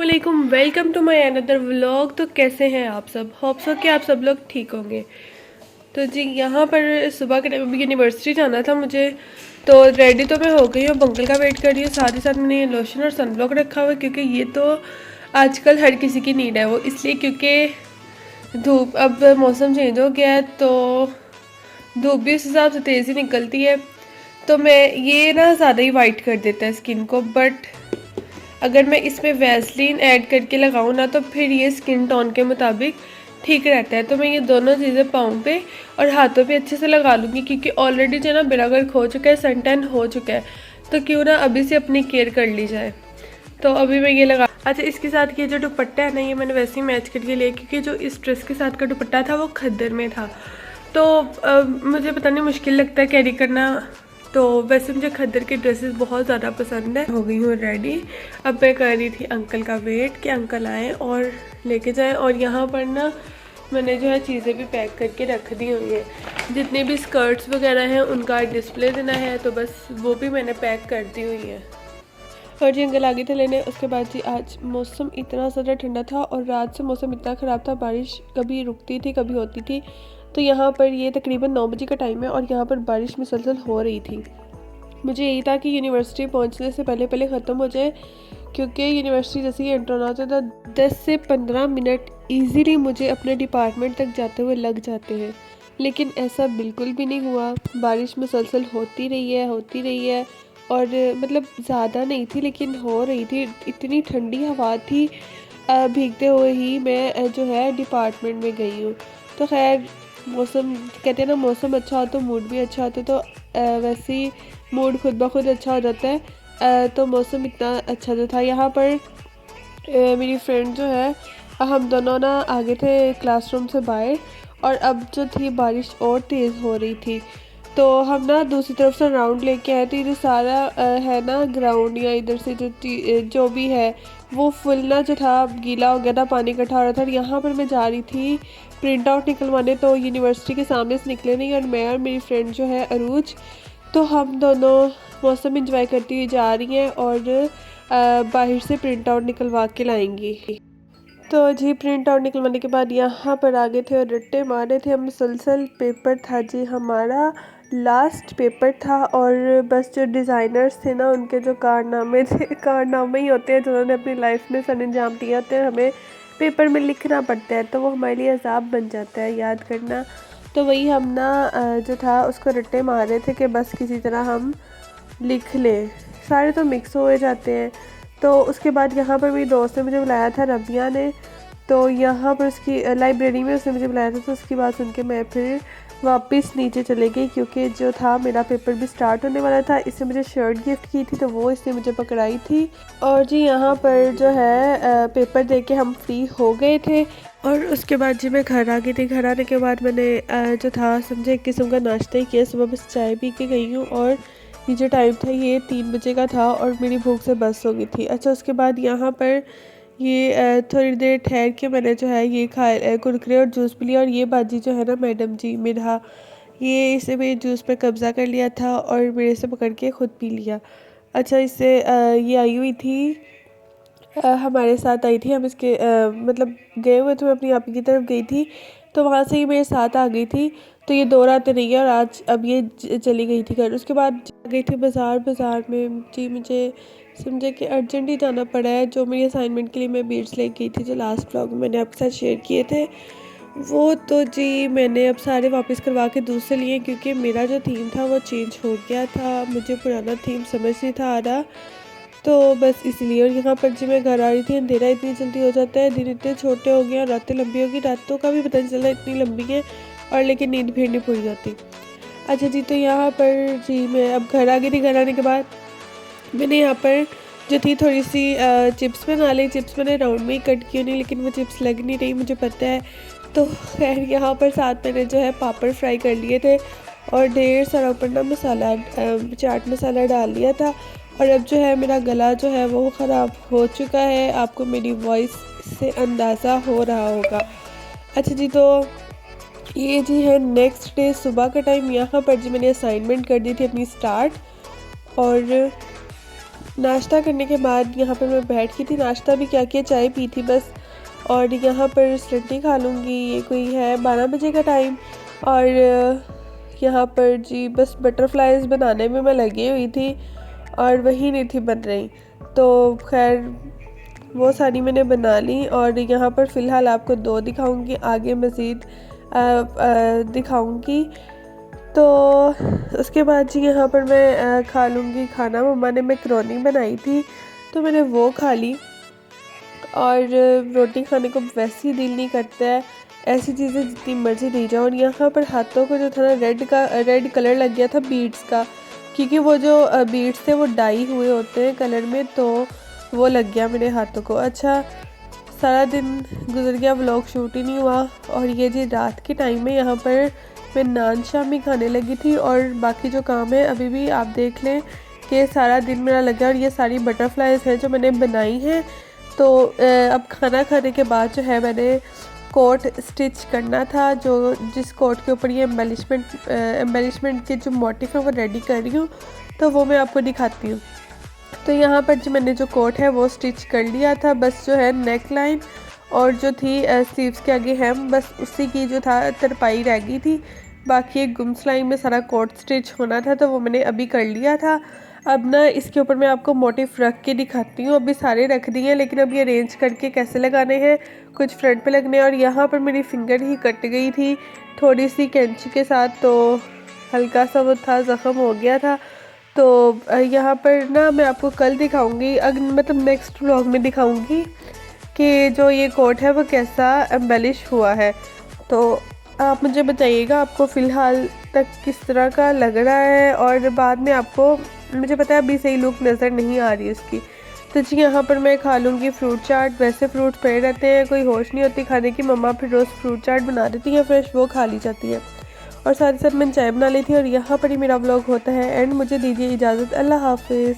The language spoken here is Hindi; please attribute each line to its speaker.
Speaker 1: अस्सलामुअलैकुम, welcome to my another vlog. तो कैसे हैं आप सब? होप सो कि आप सब लोग ठीक होंगे। तो जी यहाँ पर सुबह के टाइम अभी यूनिवर्सिटी जाना था मुझे, तो रेडी तो मैं हो गई हूँ, अंकल का वेट कर रही हूँ। साथ ही साथ मैंने ये लोशन और सनब्लॉक रखा हुआ है क्योंकि ये तो आजकल हर किसी की नीड है। वो इसलिए क्योंकि धूप, अब मौसम चेंज हो गया है तो धूप भी उस हिसाब से तेज़ी निकलती है, तो मैं ये ना ज़्यादा ही वाइट कर देता है स्किन को। बट अगर मैं इसमें वैसलीन ऐड करके लगाऊँ ना तो फिर ये स्किन टोन के मुताबिक ठीक रहता है। तो मैं ये दोनों चीज़ें पाँव पे और हाथों पे अच्छे से लगा लूँगी क्योंकि ऑलरेडी जो है ना मेरा गर्क हो चुका है, सन टैन हो चुका है, तो क्यों ना अभी से अपनी केयर कर ली जाए। तो अभी मैं ये लगा। अच्छा, इसके साथ ये जो दुपट्टा है ना, ये मैंने वैसे ही मैच करके लिया क्योंकि जो इस ड्रेस के साथ का दुपट्टा था वो खद्दर में था, तो मुझे पता नहीं मुश्किल लगता है कैरी करना। तो वैसे मुझे खद्दर की ड्रेसेस बहुत ज़्यादा पसंद है। हो गई हूँ रेडी। अब मैं कर रही थी अंकल का वेट कि अंकल आएँ और लेके जाएं। और यहाँ पर ना मैंने जो है चीज़ें भी पैक करके रख दी हुई है, जितने भी स्कर्ट्स वगैरह हैं उनका डिस्प्ले देना है, तो बस वो भी मैंने पैक कर दी हुई है। और जी अंकल आ गए थे लेने। उसके बाद जी आज मौसम इतना ज़्यादा ठंडा था और रात से मौसम इतना ख़राब था, बारिश कभी रुकती थी कभी होती थी। तो यहाँ पर ये तकरीबन 9 बजे का टाइम है और यहाँ पर बारिश मुसलसल हो रही थी। मुझे यही था कि यूनिवर्सिटी पहुँचने से पहले पहले ख़त्म हो जाए, क्योंकि यूनिवर्सिटी जैसे ही एंटर होना होता था 10 से 15 मिनट ईज़िली मुझे अपने डिपार्टमेंट तक जाते हुए लग जाते हैं। लेकिन ऐसा बिल्कुल भी नहीं हुआ। बारिश मुसलसल होती रही है और मतलब ज़्यादा नहीं थी लेकिन हो रही थी। इतनी ठंडी हवा थी, भीगते हुए ही मैं जो है डिपार्टमेंट में गई हूँ। तो खैर, मौसम कहते हैं ना, मौसम अच्छा हो तो मूड भी अच्छा होता है, तो वैसे ही मूड खुद ब खुद अच्छा हो जाता है। तो मौसम इतना अच्छा जो था यहाँ पर, मेरी फ्रेंड जो है, हम दोनों ना आगे थे क्लासरूम से बाहर, और अब जो थी बारिश और तेज़ हो रही थी, तो हम ना दूसरी तरफ से राउंड लेके आए। तो ये जो सारा है ना ग्राउंड, या इधर से जो भी है वो फुल ना जो था गीला हो गया था, पानी इकट्ठा हो रहा था। और यहाँ पर मैं जा रही थी प्रिंट आउट निकलवाने, तो यूनिवर्सिटी के सामने से निकले नहीं, और मैं और मेरी फ्रेंड जो है अरूज, तो हम दोनों मौसम इंजॉय करती हुई जा रही हैं और बाहर से प्रिंट आउट निकलवा के लाएंगी। तो जी प्रिंट आउट निकलवाने के बाद यहाँ पर आ गए थे और रट्टे मारे थे। हम मुसलसल पेपर था जी, हमारा लास्ट पेपर था, और बस जो डिज़ाइनर्स थे ना, उनके जो कारनामे थे, कारनामे ही होते हैं जिन्होंने अपनी लाइफ में सर अंजाम दिया होते हैं, हमें पेपर में लिखना पड़ता है, तो वो हमारे लिए अजाब बन जाता है याद करना। तो वही हम ना जो था उसको रट्टे मार रहे थे कि बस किसी तरह हम लिख लें। सारे तो मिक्स हो जाते हैं। तो उसके बाद यहाँ पर मेरी दोस्त ने मुझे बुलाया था, रबिया ने, तो यहाँ पर उसकी लाइब्रेरी में उसने मुझे बुलाया था। तो उसकी बात सुन के मैं फिर वापस नीचे चले गई, क्योंकि जो था मेरा पेपर भी स्टार्ट होने वाला था। इसने मुझे शर्ट गिफ्ट की थी, तो वो इसने मुझे पकड़ाई थी। और जी यहाँ पर जो है पेपर दे के हम फ्री हो गए थे। और उसके बाद जी मैं घर आ गई थी। घर आने के बाद मैंने जो था समझे एक किस्म का नाश्ता ही किया। सुबह बस चाय पी के गई हूँ, और ये जो टाइम था ये 3 बजे का था और मेरी भूख से बस हो गई थी। अच्छा, उसके बाद यहाँ पर ये थोड़ी देर ठहर के मैंने जो है ये खाया, कुरकुरे और जूस पी लिया। और ये बाजी जो है ना, मैडम जी मिधा, ये इसे मेरे जूस पे कब्ज़ा कर लिया था और मेरे से पकड़ के ख़ुद पी लिया। अच्छा, इससे ये आई हुई थी, हमारे साथ आई थी। हम इसके मतलब गए हुए थे, मैं अपनी आपी की तरफ गई थी, तो वहाँ से ही मेरे साथ आ गई थी। तो ये दो रातें रही है और आज अब ये चली गई थी घर। उसके बाद गई थी बाज़ार में जी, मुझे समझे कि अर्जेंट ही जाना पड़ा है। जो मेरी असाइनमेंट के लिए मैं बीड्स ले गई थी, जो लास्ट व्लॉग में मैंने आपके साथ शेयर किए थे, वो तो जी मैंने अब सारे वापस करवा के दूसरे लिए, क्योंकि मेरा जो थीम था वो चेंज हो गया था। मुझे पुराना थीम समझ नहीं था आ रहा, तो बस इसलिए। और यहाँ पर जी मैं घर आ रही थी, अंधेरा इतनी जल्दी हो जाता है, दिन इतने छोटे हो गए और रातें लंबी होगी। रातों का भी पता नहीं चला इतनी लंबी है, और लेकिन नींद फिर नहीं पूरी होती। अच्छा जी, तो यहाँ पर जी मैं अब घर आ गई थी। घर आने के बाद मैंने यहाँ पर जो थी थोड़ी सी चिप्स बना ली। चिप्स मैंने राउंड में ही कट की नहीं, लेकिन वो चिप्स लग नहीं रही, मुझे पता है। तो खैर यहाँ पर साथ मैंने जो है पापड़ फ्राई कर लिए थे, और ढेर सारा ऊपर ना मसाला, चाट मसाला डाल दिया था। और अब जो है मेरा गला जो है वो ख़राब हो चुका है, आपको मेरी वॉइस से अंदाज़ा हो रहा होगा। अच्छा जी, तो ये जी है नेक्स्ट डे सुबह का टाइम। यहाँ पर जी मैंने असाइनमेंट कर दी थी अपनी स्टार्ट, और नाश्ता करने के बाद यहाँ पर मैं बैठ गई थी। नाश्ता भी क्या किया, चाय पी थी बस। और यहाँ पर स्लंटी खा लूँगी, ये कोई है 12 बजे का टाइम। और यहाँ पर जी बस बटरफ्लाइज बनाने में मैं लगी हुई थी और वही नहीं थी बन रही, तो खैर वो सारी मैंने बना ली। और यहाँ पर फ़िलहाल आपको 2 दिखाऊंगी, आगे मज़ीद दिखाऊंगी। तो उसके बाद जी यहाँ पर मैं खा लूँगी खाना। मम्मा ने मैकरोनी बनाई थी तो मैंने वो खा ली। और रोटी खाने को वैसे ही दिल नहीं करता है, ऐसी चीज़ें जितनी मर्ज़ी दी जाओ। और यहाँ पर हाथों को जो था ना रेड कलर लग गया था बीड्स का, क्योंकि वो जो बीड्स थे वो डाई हुए होते हैं कलर में, तो वो लग गया मेरे हाथों को। अच्छा, सारा दिन गुजर गया, व्लॉग शूट ही नहीं हुआ। और ये जी रात के टाइम में यहाँ पर मैं नान शामी खाने लगी थी। और बाकी जो काम है अभी भी आप देख लें कि सारा दिन मेरा लगा। और ये सारी बटरफ्लाइज हैं जो मैंने बनाई हैं। तो अब खाना खाने के बाद जो है मैंने कोट स्टिच करना था, जो जिस कोट के ऊपर ये एम्बेलिशमेंट के जो मोटिफ है वो रेडी कर रही हूँ, तो वो मैं आपको दिखाती हूँ। तो यहाँ पर जो मैंने जो कोट है वो स्टिच कर लिया था, बस जो है नेक लाइन और जो थी स्लीव्स के आगे हेम, बस उसी की जो था तरपाई रह गई थी। बाकी एक गुम सिलाई में सारा कोट स्टिच होना था, तो वो मैंने अभी कर लिया था। अब ना इसके ऊपर मैं आपको मोटिफ रख के दिखाती हूँ। अभी सारे रख दिए हैं, लेकिन अब ये अरेंज करके कैसे लगाने हैं, कुछ फ्रंट पे लगने हैं। और यहाँ पर मेरी फिंगर ही कट गई थी थोड़ी सी कैंची के साथ, तो हल्का सा वो था ज़ख़म हो गया था। तो यहाँ पर ना मैं आपको कल दिखाऊंगी, मतलब नेक्स्ट व्लॉग में दिखाऊंगी कि जो ये कोट है वो कैसा एम्बेलिश हुआ है। तो आप मुझे बताइएगा आपको फ़िलहाल तक किस तरह का लग रहा है, और बाद में आपको, मुझे पता है अभी सही लुक नज़र नहीं आ रही उसकी। तो जी यहाँ पर मैं खा लूँगी फ्रूट चाट। वैसे फ्रूट पड़े रहते हैं, कोई होश नहीं होती खाने की, मम्मा फिर रोज़ फ्रूट चाट बना देती है फ्रेश, वो खा ली जाती है। और साथ ही साथ मैंने चाय बना ली थी। और यहाँ पर ही मेरा व्लॉग होता है एंड। मुझे दीजिए इजाज़त, अल्लाह हाफिज़।